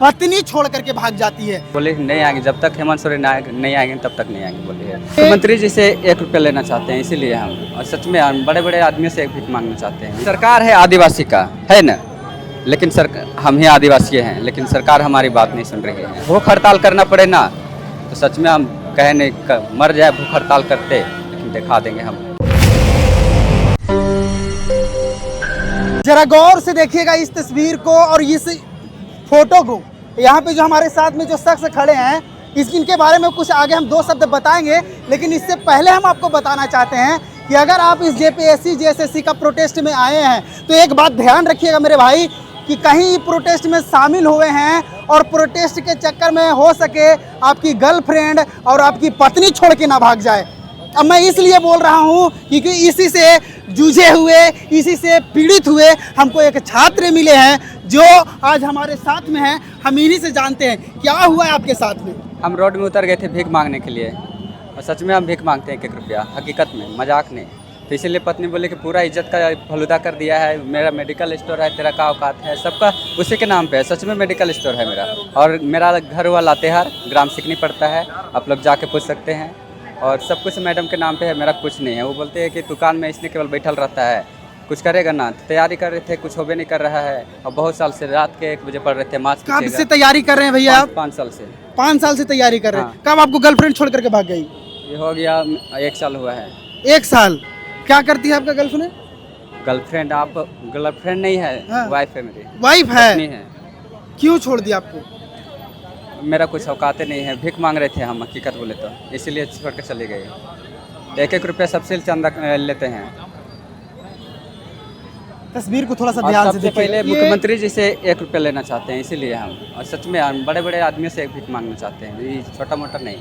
पत्नी छोड़ करके भाग जाती है। बोले नहीं आएंगे, जब तक हेमंत सोरेन नहीं आएंगे तब तक नहीं आएंगे बोले। मुख्यमंत्री जी से 1 रुपया लेना चाहते हैं, इसीलिए हम, और सच में हम बड़े बड़े आदमियों से एक भीख मांगना चाहते हैं। सरकार है आदिवासी का, है ना, लेकिन हम ही आदिवासी हैं, लेकिन सरकार हमारी बात नहीं सुन रही है। भूख हड़ताल करना पड़े ना, तो सच में हम कहे नहीं, मर जाए भूख हड़ताल करते, लेकिन दिखा देंगे हम। जरा गौर से देखिएगा इस तस्वीर को और इस फोटो को। यहाँ पे जो हमारे साथ में जो शख्स खड़े हैं, इनके बारे में कुछ आगे हम 2 शब्द बताएंगे, लेकिन इससे पहले हम आपको बताना चाहते हैं कि अगर आप इस जेपीएससी जेएसएससी का प्रोटेस्ट में आए हैं तो एक बात ध्यान रखिएगा मेरे भाई, कि कहीं प्रोटेस्ट में शामिल हुए हैं और प्रोटेस्ट के चक्कर में हो सके आपकी गर्लफ्रेंड और आपकी पत्नी छोड़ के ना भाग जाए। अब मैं इसलिए बोल रहा हूँ क्योंकि इसी से जूझे हुए, इसी से पीड़ित हुए हमको एक छात्र मिले हैं जो आज हमारे साथ में हैं। हम इन्हीं से जानते हैं क्या हुआ है आपके साथ में। हम रोड में उतर गए थे भीख मांगने के लिए, और सच में हम भीख मांगते हैं 1 रुपया, हकीकत में, मजाक नहीं। तो इसीलिए पत्नी बोले कि पूरा इज्जत का फलूदा कर दिया है, मेरा मेडिकल स्टोर है, तेरा का औकात है, सबका उसी के नाम पे है। सच में मेडिकल स्टोर है मेरा, और मेरा घर हुआ लातेहार, ग्राम सिकनी पड़ता है, आप लोग जाके पूछ सकते हैं। और सब कुछ मैडम के नाम पे है, मेरा कुछ नहीं है। वो बोलते हैं कि दुकान में इसने केवल बैठल रहता है, कुछ करेगा ना। तो तैयारी कर रहे थे, कुछ होबे नहीं कर रहा है, और बहुत साल से रात के 1 बजे पढ़ रहे थे। मार्च कब से तैयारी कर रहे हैं भैया आप? 5 साल से। 5 साल से तैयारी कर रहे हैं। हाँ। कब आपको गर्लफ्रेंड छोड़ करके भाग गई? ये हो गया 1 साल हुआ है। 1 साल। क्या करती है आपका गर्लफ्रेंड? गर्लफ्रेंड? आप गर्लफ्रेंड नहीं है, हाँ। वाइफ है मेरी। वाइफ है? पत्नी है। क्यों छोड़ दिया आपको? मेरा कुछ औकाते नहीं है, भीख मांग रहे थे हम, हकीकत बोले तो, इसीलिए छोड़ के चले गए। 1-1 रुपया सबसे चंदा लेते हैं। तस्वीर को थोड़ा सा और ध्यान से सबसे देखिए। पहले मुख्यमंत्री जी से 1 रुपया लेना चाहते हैं, इसीलिए हम, और सच में हम बड़े बड़े आदमियों से एक भीख मांगना चाहते हैं, ये छोटा मोटा नहीं।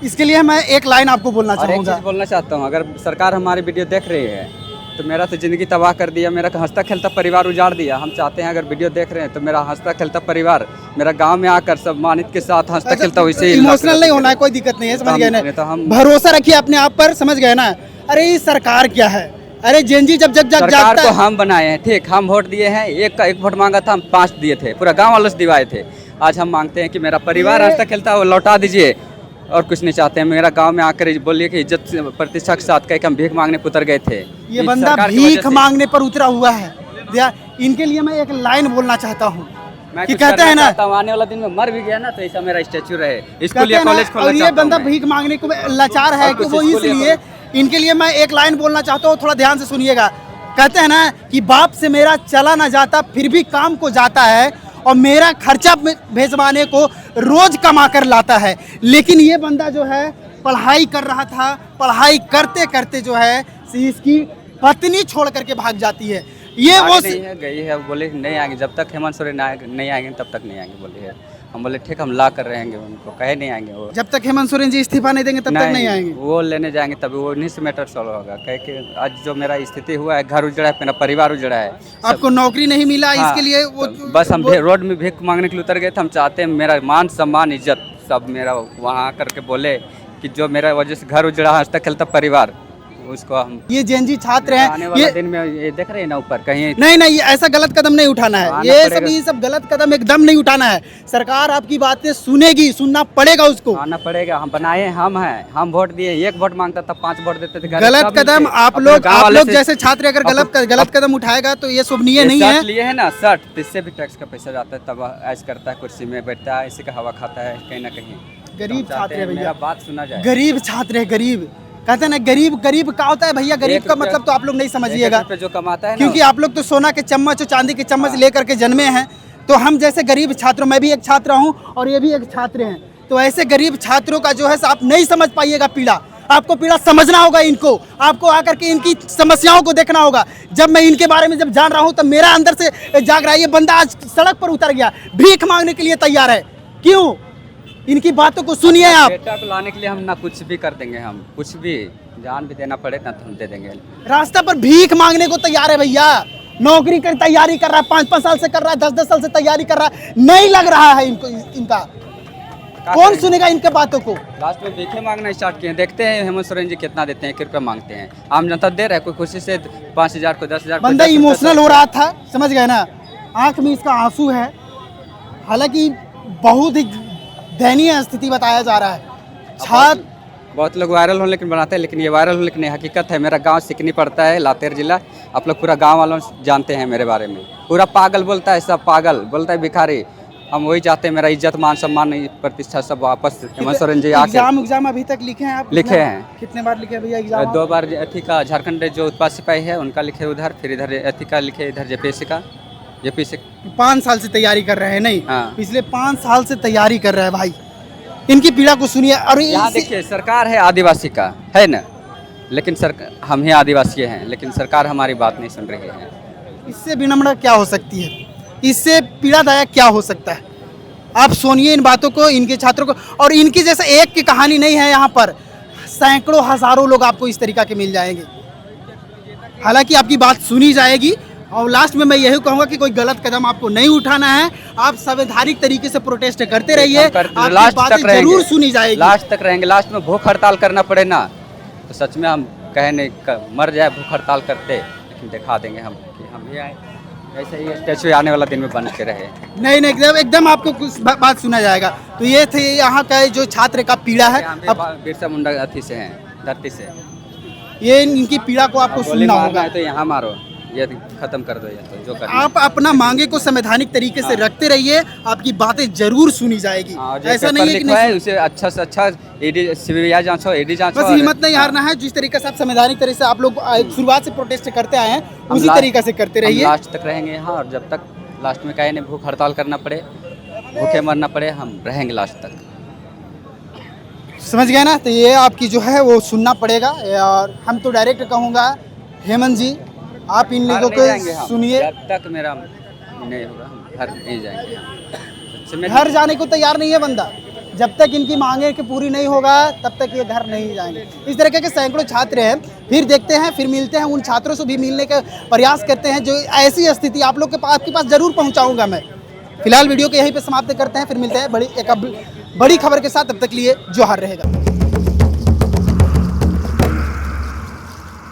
इसके लिए मैं एक लाइन आपको बोलना और एक चाहूँगा। चीज़ बोलना चाहता हूँ, अगर सरकार हमारी वीडियो देख रही है तो मेरा तो ज़िंदगी तबाह कर दिया, मेरा हंसता खेलता परिवार उजाड़ दिया। हम चाहते हैं अगर वीडियो देख रहे हैं तो मेरा हंसता खेलता परिवार मेरा गांव में आकर सम्मानित के साथ हंसता खेलता वैसे ही। इमोशनल नहीं होना है, कोई दिक्कत नहीं है, समझ गए ना। तो हम भरोसा रखिए अपने आप पर, समझ गए ना। अरे ये सरकार क्या है? अरे जेनजी जब सरकार जागता को है। हम बनाए हैं, ठीक, हम वोट दिए हैं, एक वोट मांगा था, हम 5 दिए थे, पूरा गाँव वालों से दिवाए थे। आज हम मांगते हैं कि मेरा परिवार हंसता खेलता वो लौटा दीजिए, और कुछ नहीं चाहते हैं। मेरा गांव में आकर बोलिए कि इज्जत प्रतिष्ठा के साथ कह के हम भीख मांगने पर उतर गए थे। ये बंदा भीख मांगने पर उतरा हुआ है। इनके लिए मैं एक लाइन बोलना चाहता हूँ कि कहते हैं ना, आने वाला दिन में मर भी गया ना तो ऐसा मेरा स्टैचू रहे, स्कूल या कॉलेज खोलना। और ये बंदा भीख मांगने को लाचार है कि वो, इसलिए इनके लिए मैं एक लाइन बोलना चाहता हूँ, थोड़ा ध्यान से सुनिएगा। कहते हैं ना कि बाप से मेरा चला ना जाता फिर भी काम को जाता है, और मेरा खर्चा भेजवाने को रोज कमा कर लाता है। लेकिन ये बंदा जो है पढ़ाई कर रहा था, पढ़ाई करते करते जो है इसकी पत्नी छोड़ करके भाग जाती है। ये वो नहीं है, गई है, बोले नहीं आएंगे, जब तक हेमंत सोरेन नहीं आएंगे तब तक नहीं आएंगे बोले है। हम बोले ठीक, हम ला कर रहेंगे, उनको कहे नहीं आएंगे वो। जब तक हेमंत सोरेन जी इस्तीफा नहीं देंगे तब तक नहीं आएंगे। वो लेने जाएंगे तभी वो उन्हीं से मैटर सॉल्व होगा। कहे कि आज जो मेरा स्थिति हुआ है, घर उजड़ा है, मेरा परिवार उजड़ा है, आपको नौकरी नहीं मिला, हाँ, इसके लिए वो तो बस हम रोड में भीख मांगने के लिए उतर गए थे। हम चाहते हैं मेरा मान सम्मान इज्जत सब मेरा वहाँ करके बोले कि जो मेरा वजह से घर उजड़ा हंसता खेलता परिवार, उसको हम। ये जेनजी छात्र हैं, आने वाला दिन में ये देख रहे हैं ना ऊपर कहीं। नहीं, ऐसा गलत कदम नहीं उठाना है। ये सब गलत कदम एकदम नहीं उठाना है। सरकार आपकी बातें सुनेगी, सुनना पड़ेगा उसको, आना पड़ेगा। हम बनाए, हम हैं, हम वोट दिए, 1 वोट मांगता था 5 वोट देते थे। गलत कदम आप लोग जैसे छात्र अगर गलत कदम उठाएगा तो ये शोभनीय नहीं है। लिए है ना शर्ट, इससे भी टैक्स का पैसा जाता है, तब ऐश करता है, कुर्सी में बैठता है, इसी का हवा खाता है कहीं ना कहीं। गरीब छात्र है भैया, मेरा बात सुना जाए। गरीब छात्र है, गरीब कहते हैं ना, गरीब क्या होता है भैया? गरीब का मतलब तो आप लोग नहीं समझिएगा, जो कमाता है, क्योंकि आप लोग तो सोना के चम्मच और चांदी के चम्मच लेकर के जन्मे हैं। तो हम जैसे गरीब छात्रों, मैं भी एक छात्र हूँ और ये भी एक छात्र हैं, तो ऐसे गरीब छात्रों का जो है आप नहीं समझ पाइएगा पीड़ा। आपको पीड़ा समझना होगा इनको, आपको आकर के इनकी समस्याओं को देखना होगा। जब मैं इनके बारे में जब जान रहा हूँ तब मेरा अंदर से जाग रहा है। ये बंदा आज सड़क पर उतर गया, भीख मांगने के लिए तैयार है। क्यों? इनकी बातों को सुनिए आप। बेटा को लाने के लिए हम ना कुछ भी कर देंगे, हम कुछ भी जान भी देना पड़े ना तो हम दे देंगे। रास्ता पर भीख मांगने को तैयार है भैया। नौकरी की तैयारी कर रहा है, 5-5 साल से कर रहा है, 10-10 साल से तैयारी कर रहा है, नहीं लग रहा है इनको। इनका कौन सुनेगा इनके बातों को? लास्ट में भीखे मांगना स्टार्ट किए। देखते हैं हेमंत सोरेन जी कितना देते हैं, 1 रुपया मांगते हैं। आम जनता दे रहा है, कोई खुशी से 5,000 को 10,000। बंदा इमोशनल हो रहा था, समझ गए ना, आंख में इसका आंसू है। हालांकि बहुत ही दयनीय स्थिति बताया जा रहा है। छात्र बहुत लोग वायरल होने लेकिन बनाते हैं, लेकिन ये वायरल होने लेकिन ये हकीकत है। मेरा गांव सिकनी पड़ता है, लातेर जिला। आप लोग पूरा गांव वालों जानते हैं मेरे बारे में। पूरा पागल बोलता है, सब पागल बोलता है, भिखारी। हम वही चाहते हैं, मेरा इज्जत मान सम्मान प्रतिष्ठा सब वापस हेमंत सोरेन जी आके। एग्जाम अभी तक लिखे हैं आप? लिखे हैं। कितने बार लिखे भैया एग्जाम? 2 बार अथी का झारखंड जो उत्पाद सिपाही है उनका लिखे उधर, फिर इधर अथी का लिखे, इधर जेपीएससी का। 5 साल से तैयारी कर रहे हैं? नहीं, हाँ। पिछले 5 साल से तैयारी कर रहे हैं भाई। इनकी पीड़ा को सुनिए। और यहाँ देखिए, सरकार है आदिवासी का, है ना, लेकिन हम ही आदिवासी हैं, लेकिन सरकार हमारी बात नहीं सुन रही है। इससे विनम्र क्या हो सकती है? इससे पीड़ादायक क्या हो सकता है? आप सुनिए इन बातों को, इनके छात्रों को। और इनकी जैसे एक की कहानी नहीं है, यहाँ पर सैकड़ों हजारों लोग आपको इस तरीका के मिल जाएंगे। हालांकि आपकी बात सुनी जाएगी। और लास्ट में मैं यही कहूँगा कि कोई गलत कदम आपको नहीं उठाना है। आप संवैधानिक तरीके से प्रोटेस्ट करते रहिए, लास्ट तक रहेंगे, जरूर सुनी जाएगी। लास्ट तक रहेंगे। लास्ट में भूख हड़ताल करना पड़े ना, तो सच में हम कहे नहीं मर जाए भूख हड़ताल करते, लेकिन दिखा देंगे हम कि हम भी आए। ऐसे ही स्टैचू आने वाला दिन में बन के रहे। नहीं एकदम आपको कुछ बात सुना जाएगा। तो ये थे यहाँ का जो छात्र का पीड़ा है। अब बिरसा मुंडा अथी से हैं, धरती से। ये इनकी पीड़ा को आपको सुनना होगा। तो यहाँ मारो, ये खत्म कर दो, ये तो जो करना। आप अपना मांगे को संवैधानिक तरीके से रखते रहिए, आपकी बातें जरूर सुनी जाएगी। ऐसा नहीं है कि नहीं, उसे अच्छा से अच्छा ईडी सीबीआई जांच हो, ईडी जांच हो। बस हिम्मत नहीं हारना है। जिस तरीके से आप संवैधानिक तरीके से आप लोग शुरुआत से प्रोटेस्ट करते आए हैं, उसी तरीके से करते रहिए। लास्ट तक रहेंगे यहाँ, और जब तक लास्ट में कहे नहीं भूख हड़ताल करना पड़े, भूखे मरना पड़े, हम रहेंगे लास्ट तक। समझ गए ना? तो ये आपकी जो है वो सुनना पड़ेगा। और हम तो डायरेक्ट कहूँगा, हेमंत जी आप इन लोगों को सुनिए। जब तक मेरा नहीं होगा हम घर नहीं जाएंगे। घर जाने को तैयार नहीं है बंदा। जब तक इनकी मांगे कि पूरी नहीं होगा तब तक ये घर नहीं जाएंगे। इस तरह के सैकड़ों छात्र हैं। फिर देखते हैं, फिर मिलते हैं, उन छात्रों से भी मिलने का प्रयास करते हैं जो ऐसी स्थिति आप लोग के आपके पास जरूर पहुंचाऊंगा मैं। फिलहाल वीडियो को यहीं पे समाप्त करते हैं, फिर मिलते हैं बड़ी खबर के साथ। तब तक लिए जोहार रहेगा।